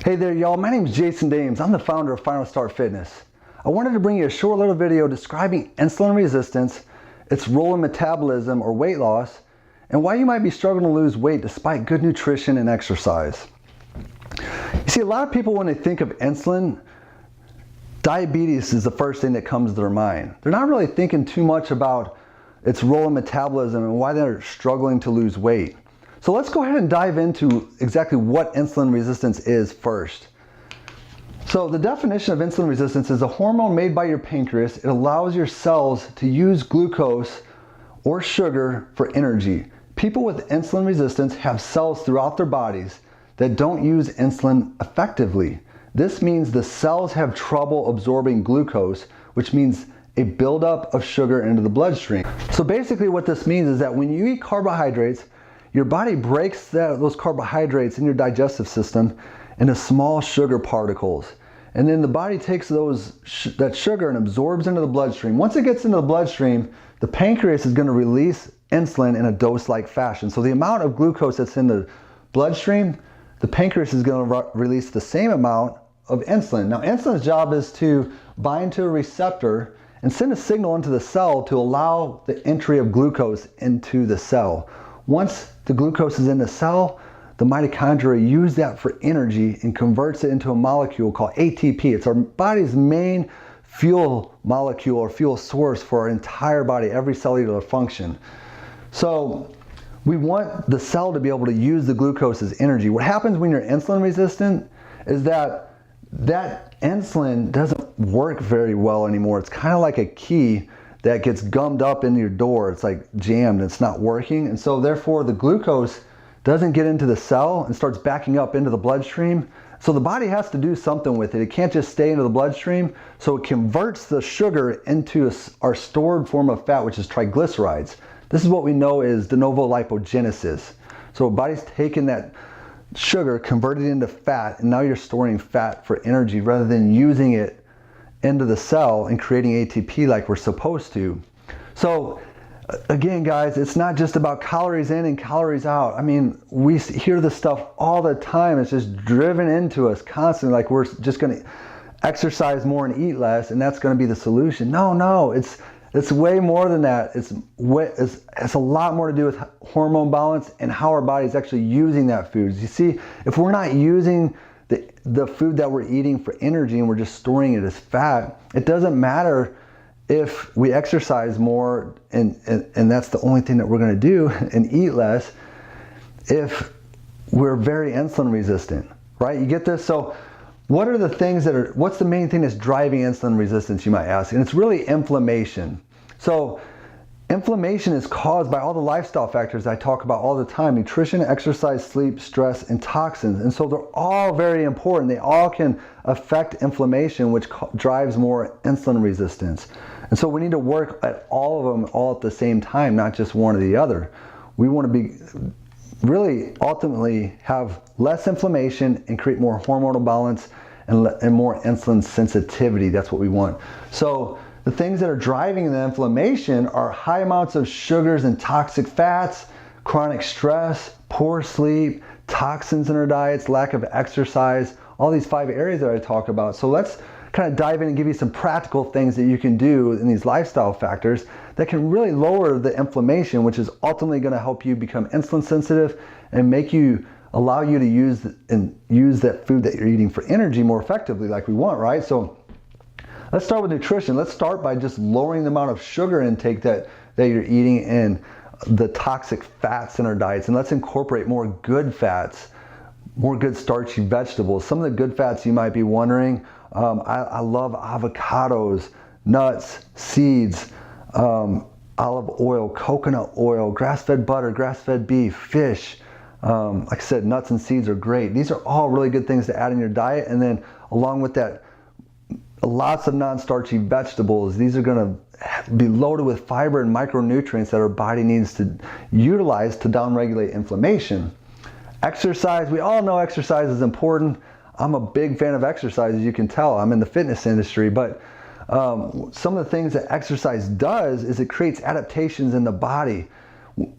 Hey there y'all, my name is Jason Dames. I'm the founder of Final Start Fitness. I wanted to bring you a short little video describing insulin resistance, its role in metabolism or weight loss, and why you might be struggling to lose weight despite good nutrition and exercise. You see, a lot of people when they think of insulin, diabetes is the first thing that comes to their mind. They're not really thinking too much about its role in metabolism and why they're struggling to lose weight. So let's go ahead and dive into exactly what insulin resistance is first. So the definition of insulin resistance is a hormone made by your pancreas. It allows your cells to use glucose or sugar for energy. People with insulin resistance have cells throughout their bodies that don't use insulin effectively. This means the cells have trouble absorbing glucose, which means a buildup of sugar into the bloodstream. So basically what this means is that when you eat carbohydrates, your body breaks those carbohydrates in your digestive system into small sugar particles. And then the body takes that sugar and absorbs into the bloodstream. Once it gets into the bloodstream, the pancreas is going to release insulin in a dose-like fashion. So the amount of glucose that's in the bloodstream, the pancreas is going to release the same amount of insulin. Now, insulin's job is to bind to a receptor and send a signal into the cell to allow the entry of glucose into the cell. Once the glucose is in the cell, the mitochondria use that for energy and converts it into a molecule called ATP. It's our body's main fuel molecule or fuel source for our entire body, every cellular function. So we want the cell to be able to use the glucose as energy. What happens when you're insulin resistant is that insulin doesn't work very well anymore. It's kind of like a key that gets gummed up into your door. It's like jammed, it's not working. And so therefore the glucose doesn't get into the cell and starts backing up into the bloodstream. So the body has to do something with it. It can't just stay into the bloodstream. So it converts the sugar into our stored form of fat, which is triglycerides. This is what we know is de novo lipogenesis. So the body's taking that sugar, converted it into fat, and now you're storing fat for energy rather than using it into the cell and creating ATP like we're supposed to. So again, guys, it's not just about calories in and calories out. I mean, we hear this stuff all the time. It's just driven into us constantly, like we're just going to exercise more and eat less, and that's going to be the solution. No, it's way more than that. It's a lot more to do with hormone balance and how our body's actually using that food. You see, if we're not using the food that we're eating for energy and we're just storing it as fat, it doesn't matter if we exercise more and that's the only thing that we're going to do and eat less if we're very insulin resistant, right? You get this? So what are the things what's the main thing that's driving insulin resistance, you might ask? And it's really inflammation. So inflammation is caused by all the lifestyle factors I talk about all the time: nutrition, exercise, sleep, stress, and toxins. And so they're all very important. They all can affect inflammation, which drives more insulin resistance. And so we need to work at all of them all at the same time, not just one or the other. We want to really ultimately have less inflammation and create more hormonal balance and more insulin sensitivity. That's what we want. So the things that are driving the inflammation are high amounts of sugars and toxic fats, chronic stress, poor sleep, toxins in our diets, lack of exercise, all these 5 areas that I talk about. So let's kind of dive in and give you some practical things that you can do in these lifestyle factors that can really lower the inflammation, which is ultimately going to help you become insulin sensitive and allow you to use that food that you're eating for energy more effectively like we want, right? So let's start with nutrition. Let's start by just lowering the amount of sugar intake that you're eating and the toxic fats in our diets. And let's incorporate more good fats, more good starchy vegetables. Some of the good fats you might be wondering, I love avocados, nuts, seeds, olive oil, coconut oil, grass-fed butter, grass-fed beef, fish. Like I said, nuts and seeds are great. These are all really good things to add in your diet. And then along with that, lots of non-starchy vegetables. These are going to be loaded with fiber and micronutrients that our body needs to utilize to downregulate inflammation. Exercise, we all know exercise is important. I'm a big fan of exercise, as you can tell. I'm in the fitness industry, but some of the things that exercise does is it creates adaptations in the body.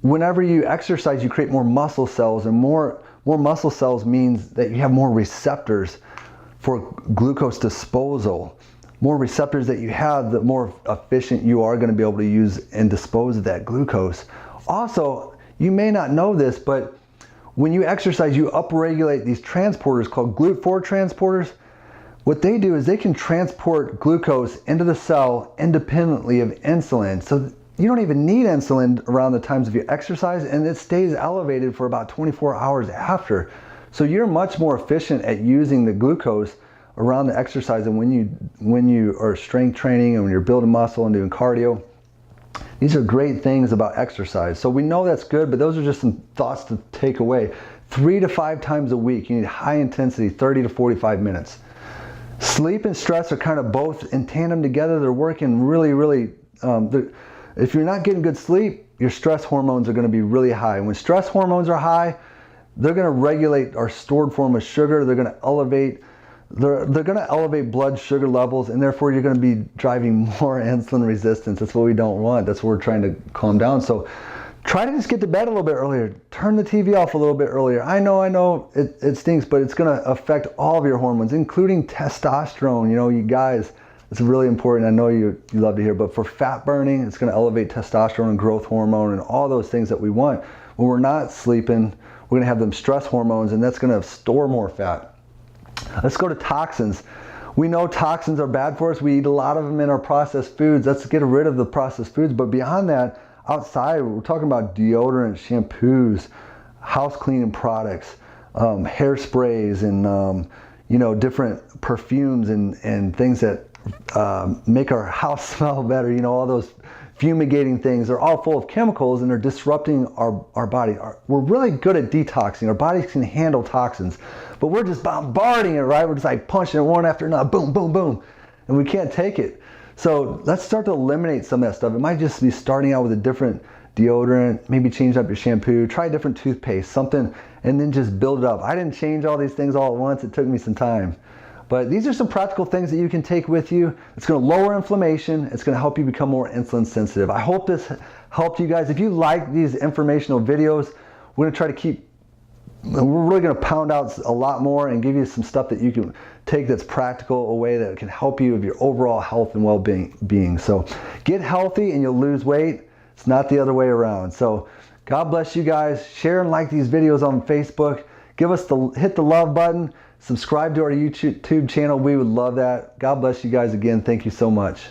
Whenever you exercise, you create more muscle cells and more more muscle cells means that you have more receptors for glucose disposal. More receptors that you have, the more efficient you are going to be able to use and dispose of that glucose. Also, you may not know this, but when you exercise, you upregulate these transporters called GLUT4 transporters. What they do is they can transport glucose into the cell independently of insulin. So you don't even need insulin around the times of your exercise, and it stays elevated for about 24 hours after. So you're much more efficient at using the glucose around the exercise and when you are strength training and when you're building muscle and doing cardio. These are great things about exercise. So we know that's good, but those are just some thoughts to take away. 3 to 5 times a week, you need high intensity, 30 to 45 minutes. Sleep and stress are kind of both in tandem together. They're working really, if you're not getting good sleep, your stress hormones are going to be really high. When stress hormones are high, they're going to regulate our stored form of sugar. They're going to elevate blood sugar levels, and therefore you're going to be driving more insulin resistance. That's what we don't want. That's what we're trying to calm down. So try to just get to bed a little bit earlier. Turn the TV off a little bit earlier. I know it stinks, but it's going to affect all of your hormones, including testosterone. You know, you guys, it's really important. I know you love to hear, but for fat burning, it's going to elevate testosterone and growth hormone and all those things that we want. When we're not sleeping, we're going to have them stress hormones, and that's going to store more fat. Let's go to toxins. We know toxins are bad for us. We eat a lot of them in our processed foods. Let's get rid of the processed foods. But beyond that, outside, we're talking about deodorant, shampoos, house cleaning products, hairsprays, and different perfumes and things that make our house smell better. You know, all those fumigating things are all full of chemicals, and they're disrupting our body. We're really good at detoxing. Our bodies can handle toxins, but we're just bombarding it, right? We're just like punching it one after another, boom, boom, boom, and we can't take it. So let's start to eliminate some of that stuff. It might just be starting out with a different deodorant, maybe change up your shampoo, try a different toothpaste, something, and then just build it up. I didn't change all these things all at once. It took me some time. But these are some practical things that you can take with you. It's going to lower inflammation. It's going to help you become more insulin sensitive. I hope this helped you guys. If you like these informational videos, we're going to try to we're really going to pound out a lot more and give you some stuff that you can take that's practical, a way that can help you with your overall health and well-being. So get healthy and you'll lose weight. It's not the other way around. So God bless you guys. Share and like these videos on Facebook. Hit the love button. Subscribe to our YouTube channel. We would love that. God bless you guys again. Thank you so much.